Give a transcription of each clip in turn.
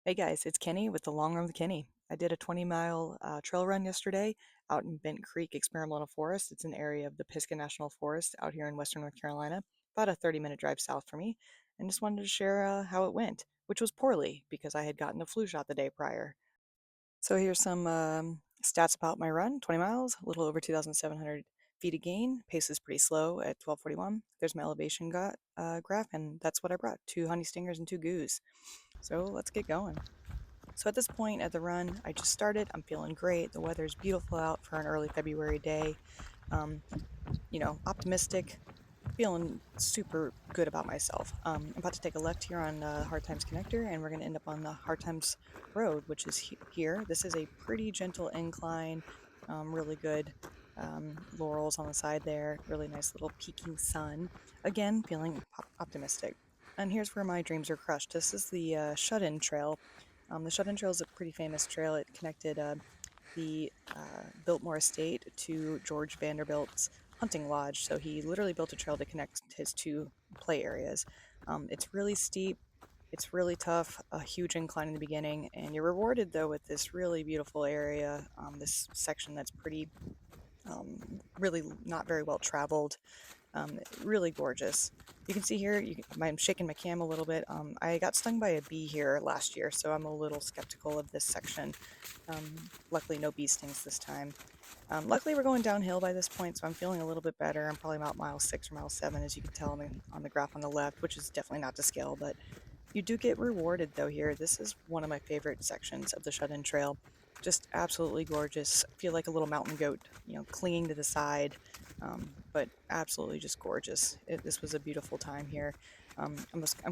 Hey guys, it's Kenny with the Long Run with Kenny. I did a 20-mile trail run yesterday out in Bent Creek Experimental Forest. It's an area of the Pisgah National Forest out here in western North Carolina, about a 30-minute drive south for me, and just wanted to share how it went, which was poorly because I had gotten a flu shot the day prior. So here's some stats about my run: 20 miles, a little over 2,700 feet of gain. Pace is pretty slow at 12:41. There's my elevation graph, and that's what I brought: two honey stingers and two goos. So let's get going. So at this point at the run, I just started. I'm feeling great. The weather is beautiful out for an early February day. Um, Optimistic, feeling super good about myself. I'm about to take a left here on Hard Times Connector, and we're going to end up on the Hard Times Road, which is here. This is a pretty gentle incline, really good laurels on the side there, really nice little peeking sun. Again, feeling optimistic. And here's where my dreams are crushed. This is the Shut-In Trail. The Shut-In Trail is a pretty famous trail. It connected the Biltmore Estate to George Vanderbilt's hunting lodge. So he literally built a trail to connect his two play areas. It's really steep, it's really tough, a huge incline in the beginning, and you're rewarded though with this really beautiful area, this section that's pretty, really not very well traveled, really gorgeous. You can see here, I'm shaking my cam a little bit. I got stung by a bee here last year, so I'm a little skeptical of this section. Luckily, no bee stings this time. Luckily, we're going downhill by this point, so I'm feeling a little bit better. I'm probably about mile 6 or mile 7, as you can tell on the graph on the left, which is definitely not to scale, but you do get rewarded though here. This is one of my favorite sections of the Shut-In Trail. Just absolutely gorgeous. I feel like a little mountain goat, clinging to the side, but absolutely just gorgeous. This was a beautiful time here. I'm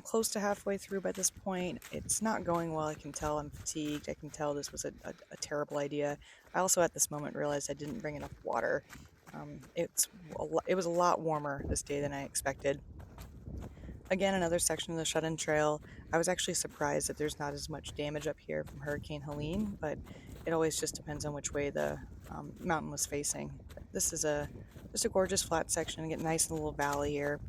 close to halfway through by this point. It's not going well. I can tell I'm fatigued. I can tell this was a terrible idea. I also at this moment realized I didn't bring enough water. It was a lot warmer this day than I expected. Again, another section of the Shut-In Trail. I was actually surprised that there's not as much damage up here from Hurricane Helene, but it always just depends on which way the mountain was facing. This is just a gorgeous flat section. Get nice in a little valley here.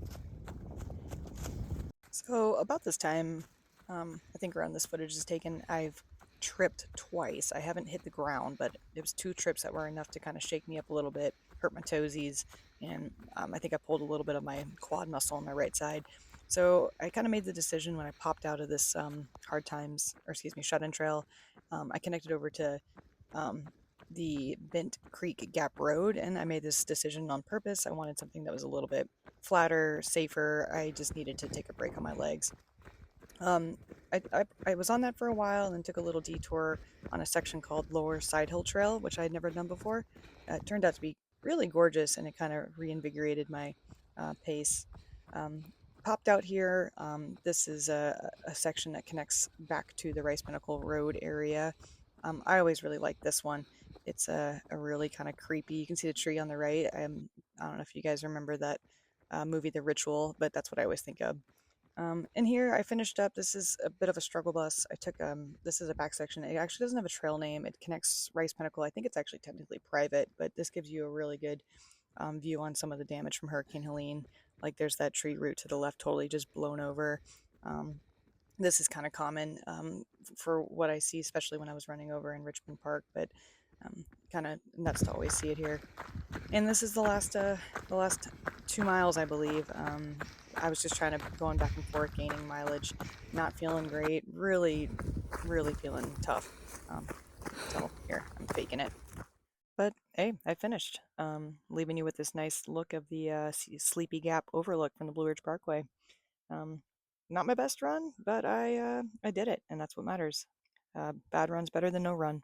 So about this time, I think around this footage is taken, I've tripped twice. I haven't hit the ground, but it was two trips that were enough to kind of shake me up a little bit, hurt my toesies, and I think I pulled a little bit of my quad muscle on my right side. So I kind of made the decision when I popped out of this Shut-In Trail. I connected over to um, the Bent Creek Gap Road, and I made this decision on purpose. I wanted something that was a little bit flatter, safer. I just needed to take a break on my legs. Um, I was on that for a while and then took a little detour on a section called Lower Side Hill Trail, which I had never done before. It turned out to be really gorgeous, and it kind of reinvigorated my pace. Um, Popped out here. This is a section that connects back to the Rice Pinnacle Road area. I always really like this one. It's a really kind of creepy. You can see the tree on the right. I don't know if you guys remember that movie, The Ritual, but that's what I always think of. And here I finished up. This is a bit of a struggle bus. This is a back section. It actually doesn't have a trail name. It connects Rice Pinnacle. I think it's actually technically private, but this gives you a really good view on some of the damage from Hurricane Helene. Like there's that tree root to the left, totally just blown over. Um, this is kind of common for what I see, especially when I was running over in Richmond Park, but kind of nuts to always see it here. And this is the last 2 miles, I believe. I was just trying to going back and forth, gaining mileage, not feeling great, really, really feeling tough. So here, I'm faking it. But hey, I finished, leaving you with this nice look of the Sleepy Gap overlook from the Blue Ridge Parkway. Um, Not my best run, but I did it, and that's what matters. Bad run's better than no run.